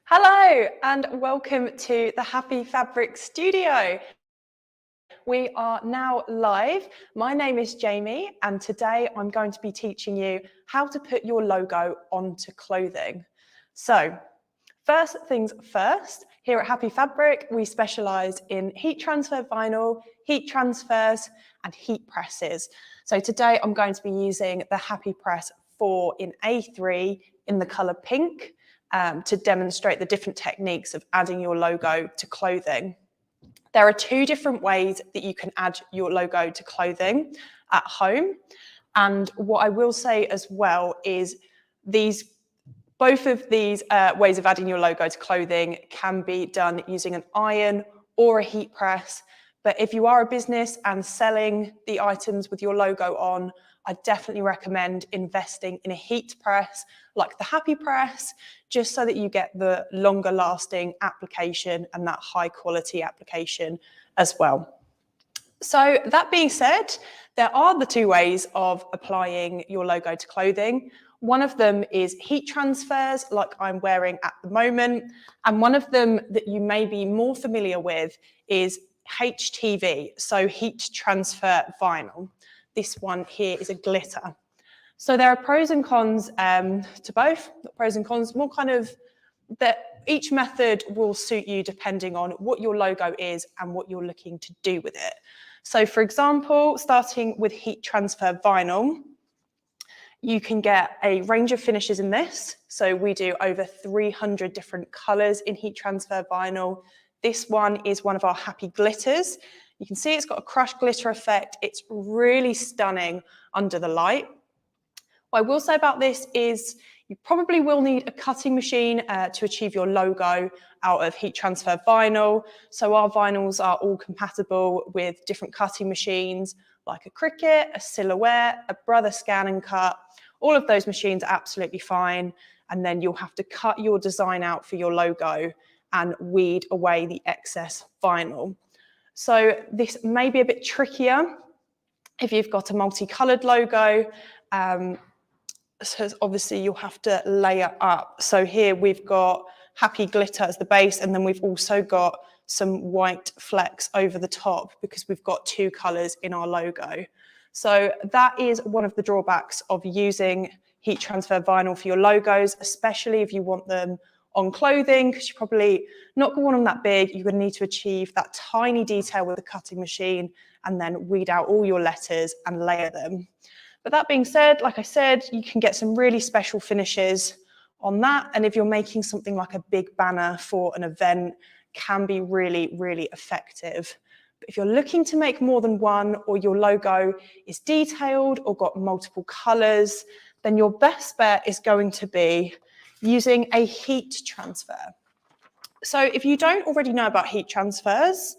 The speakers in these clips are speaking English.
Hello and welcome to the Happy Fabric Studio. We are now live. My name is Jamie and today I'm going to be teaching you how to put your logo onto clothing. So first things first, here at Happy Fabric we specialise in heat transfer vinyl, heat transfers and heat presses. So today I'm going to be using the Happy Press 4 in A3 in the colour pink. To demonstrate the different techniques of adding your logo to clothing. There are two different ways that you can add your logo to clothing at home. And what I will say as well is both of these ways of adding your logo to clothing can be done using an iron or a heat press. But if you are a business and selling the items with your logo on, I definitely recommend investing in a heat press like the Happy Press, just so that you get the longer lasting application and that high quality application as well. So that being said, there are the two ways of applying your logo to clothing. One of them is heat transfers, like I'm wearing at the moment. And one of them that you may be more familiar with is HTV, so heat transfer vinyl. This one here is a glitter. So there are pros and cons to both. Not pros and cons, more kind of that each method will suit you depending on what your logo is and what you're looking to do with it. So for example, starting with heat transfer vinyl, you can get a range of finishes in this. So we do over 300 different colors in heat transfer vinyl. This one is one of our Happy Glitters. You can see it's got a crushed glitter effect. It's really stunning under the light. What I will say about this is you probably will need a cutting machine to achieve your logo out of heat transfer vinyl. So our vinyls are all compatible with different cutting machines like a Cricut, a Silhouette, a Brother Scan and Cut. All of those machines are absolutely fine. And then you'll have to cut your design out for your logo and weed away the excess vinyl. So this may be a bit trickier if you've got a multicolored logo. So obviously you'll have to layer up. So here we've got Happy Glitter as the base, and then we've also got some white flecks over the top because we've got two colors in our logo. So that is one of the drawbacks of using heat transfer vinyl for your logos, especially if you want them on clothing, because you're probably not going to want them that big. You're going to need to achieve that tiny detail with a cutting machine and then weed out all your letters and layer them. But that being said, like I said, you can get some really special finishes on that. And if you're making something like a big banner for an event, can be really, really effective. But if you're looking to make more than one, or your logo is detailed or got multiple colors, then your best bet is going to be using a heat transfer. So if you don't already know about heat transfers,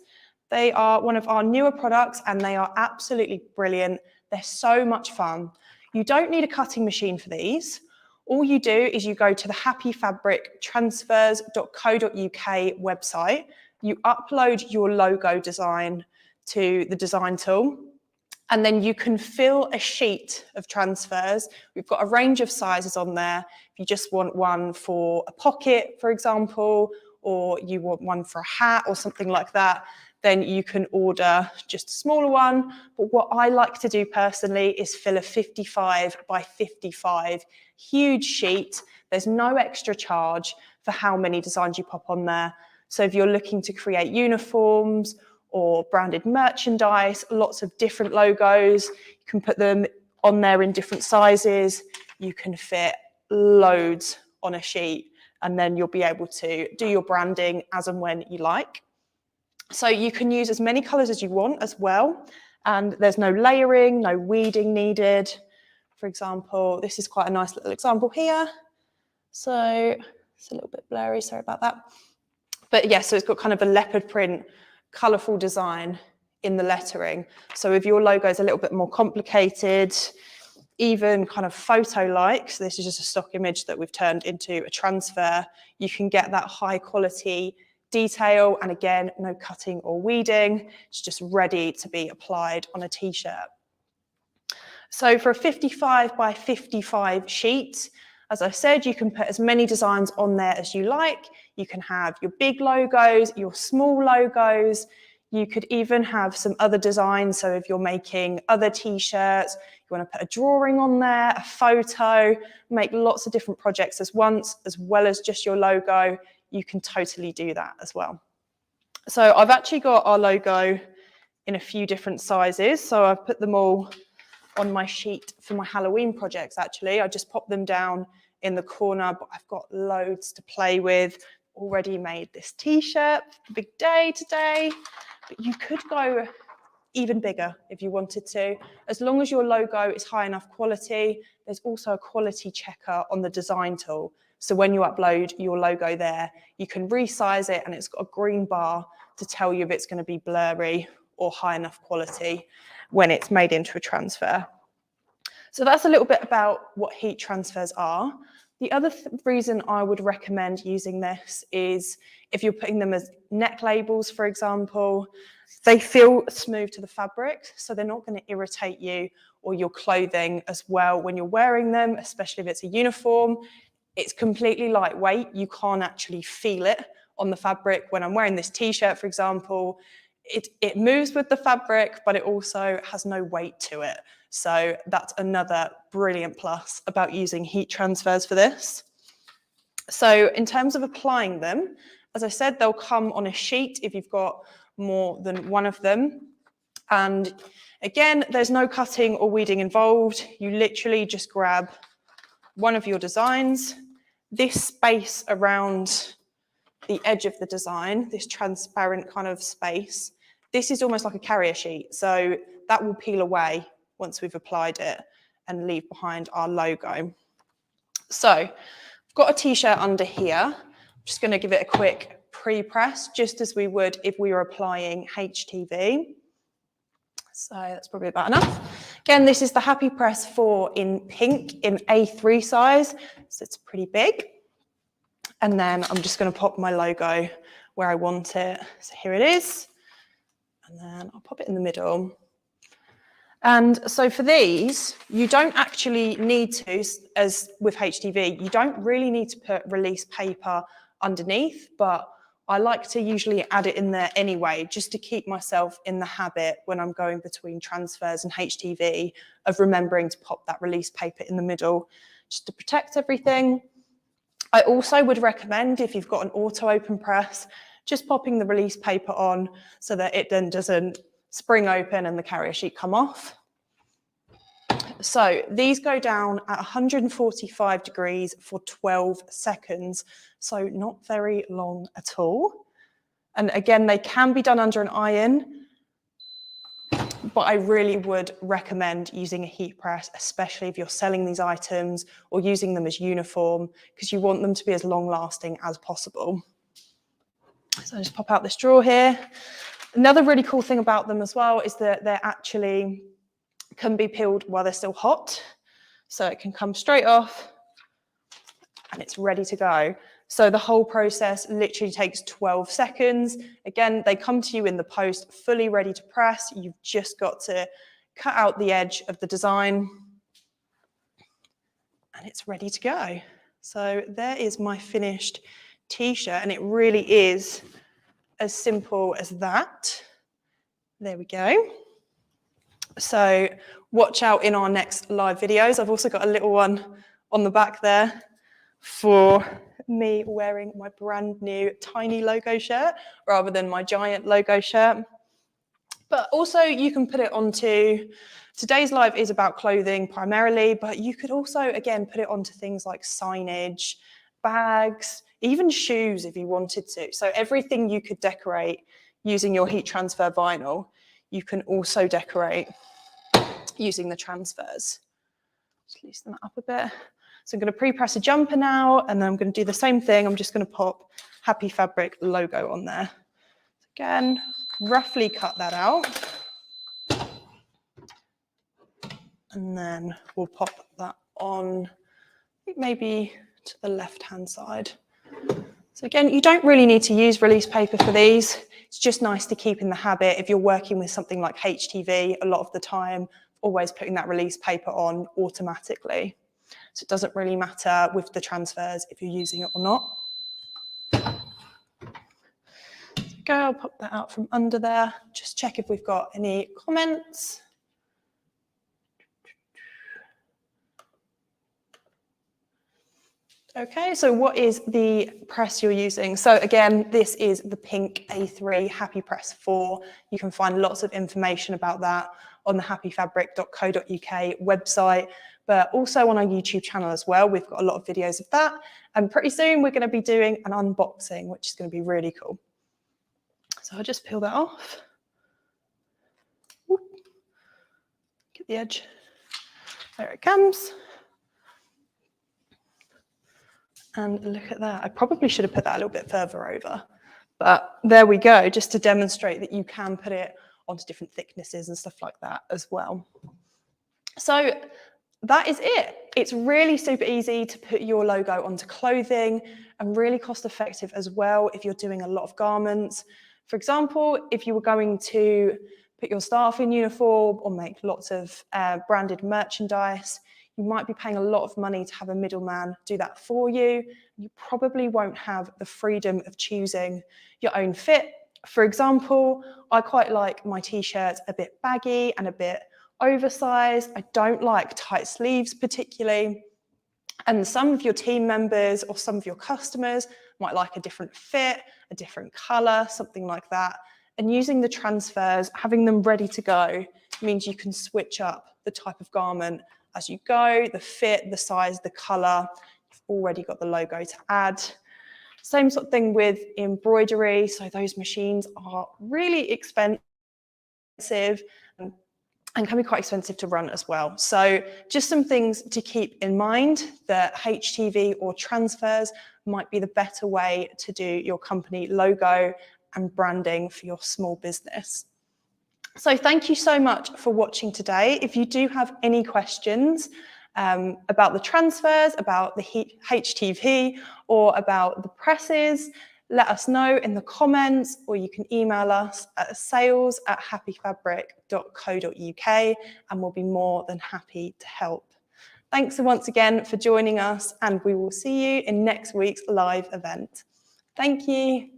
they are one of our newer products and they are absolutely brilliant. They're so much fun. You don't need a cutting machine for these. All you do is you go to the happyfabrictransfers.co.uk website. You upload your logo design to the design tool, and then you can fill a sheet of transfers. We've got a range of sizes on there. If you just want one for a pocket, for example, or you want one for a hat or something like that, then you can order just a smaller one. But what I like to do personally is fill a 55 by 55 huge sheet. There's no extra charge for how many designs you pop on there. So if you're looking to create uniforms or branded merchandise, lots of different logos, you can put them on there in different sizes. You can fit loads on a sheet, and then you'll be able to do your branding as and when you like. So you can use as many colors as you want as well. And there's no layering, no weeding needed. For example, this is quite a nice little example here. So it's a little bit blurry, sorry about that. But yeah, so it's got kind of a leopard print, colorful design in the lettering. So if your logo is a little bit more complicated, even kind of photo-like, so this is just a stock image that we've turned into a transfer, you can get that high quality detail, and again, no cutting or weeding. It's just ready to be applied on a t-shirt. So for a 55 by 55 sheet, As I said, you can put as many designs on there as you like. You can have your big logos, your small logos. You could even have some other designs. So if you're making other t-shirts, you want to put a drawing on there, a photo, make lots of different projects as once, as well as just your logo, you can totally do that as well. So I've actually got our logo in a few different sizes. So I've put them all on my sheet for my Halloween projects, actually. I just popped them down in the corner, but I've got loads to play with. Already made this t-shirt, big day today, but you could go even bigger if you wanted to. As long as your logo is high enough quality, there's also a quality checker on the design tool. So when you upload your logo there, you can resize it and it's got a green bar to tell you if it's going to be blurry or high enough quality when it's made into a transfer. So that's a little bit about what heat transfers are. The other reason I would recommend using this is if you're putting them as neck labels, for example, they feel smooth to the fabric, so they're not going to irritate you or your clothing as well when you're wearing them, especially if it's a uniform. It's completely lightweight. You can't actually feel it on the fabric. When I'm wearing this t-shirt, for example, it moves with the fabric, but it also has no weight to it. So that's another brilliant plus about using heat transfers for this. So in terms of applying them, as I said, they'll come on a sheet if you've got more than one of them. And again, there's no cutting or weeding involved. You literally just grab one of your designs, this space around the edge of the design, this transparent kind of space, this is almost like a carrier sheet. So that will peel away once we've applied it and leave behind our logo. So I've got a t-shirt under here. I'm just going to give it a quick pre-press, just as we would if we were applying HTV. So that's probably about enough. Again, this is the Happy Press 4 in pink in A3 size, so it's pretty big. And then I'm just going to pop my logo where I want it. So here it is. And then I'll pop it in the middle. And so for these, you don't actually need to, as with HTV, you don't really need to put release paper underneath, but I like to usually add it in there anyway, just to keep myself in the habit when I'm going between transfers and HTV of remembering to pop that release paper in the middle, just to protect everything. I also would recommend, if you've got an auto open press, just popping the release paper on so that it then doesn't spring open and the carrier sheet come off. So these go down at 145 degrees for 12 seconds, so not very long at all. And again, they can be done under an iron, but I really would recommend using a heat press, especially if you're selling these items or using them as uniform, because you want them to be as long lasting as possible. So I just pop out this drawer here. Another really cool thing about them as well is that they're actually can be peeled while they're still hot. So it can come straight off and it's ready to go. So the whole process literally takes 12 seconds. Again, they come to you in the post fully ready to press. You've just got to cut out the edge of the design and it's ready to go. So there is my finished t-shirt, and it really is as simple as that. There we go. So watch out in our next live videos. I've also got a little one on the back there for me wearing my brand new tiny logo shirt rather than my giant logo shirt. But also you can put it onto, today's live is about clothing primarily, but you could also, again, put it onto things like signage, bags, even shoes if you wanted to. So everything you could decorate using your heat transfer vinyl, you can also decorate using the transfers. Just loosen that up a bit. So I'm going to pre-press a jumper now, and then I'm going to do the same thing. I'm just going to pop Happy Fabric logo on there. Again, roughly cut that out. And then we'll pop that on, I think maybe to the left-hand side. So again, you don't really need to use release paper for these. It's just nice to keep in the habit. If you're working with something like HTV, a lot of the time, always putting that release paper on automatically. So it doesn't really matter with the transfers if you're using it or not. Go, I'll pop that out from under there. Just check if we've got any comments. Okay, so what is the press you're using? So again, this is the pink A3 Happy Press 4. You can find lots of information about that on the happyfabric.co.uk website, but also on our YouTube channel as well. We've got a lot of videos of that. And pretty soon we're going to be doing an unboxing, which is going to be really cool. So I'll just peel that off. Ooh. Get the edge. There it comes. And look at that. I probably should have put that a little bit further over. But there we go, just to demonstrate that you can put it onto different thicknesses and stuff like that as well. So that is it. It's really super easy to put your logo onto clothing and really cost effective as well if you're doing a lot of garments. For example, if you were going to put your staff in uniform or make lots of branded merchandise, you might be paying a lot of money to have a middleman do that for you. You probably won't have the freedom of choosing your own fit. For example, I quite like my t-shirts a bit baggy and a bit oversized. I don't like tight sleeves particularly. And some of your team members or some of your customers might like a different fit, a different color, something like that. And using the transfers, having them ready to go, means you can switch up the type of garment as you go, the fit, the size, the color. You've already got the logo to add. Same sort of thing with embroidery. So those machines are really expensive and can be quite expensive to run as well. So just some things to keep in mind, that HTV or transfers might be the better way to do your company logo and branding for your small business. So thank you so much for watching today. If you do have any questions about the transfers, about the HTV, or about the presses, let us know in the comments, or you can email us at sales@happyfabric.co.uk and we'll be more than happy to help. Thanks once again for joining us, and we will see you in next week's live event. Thank you.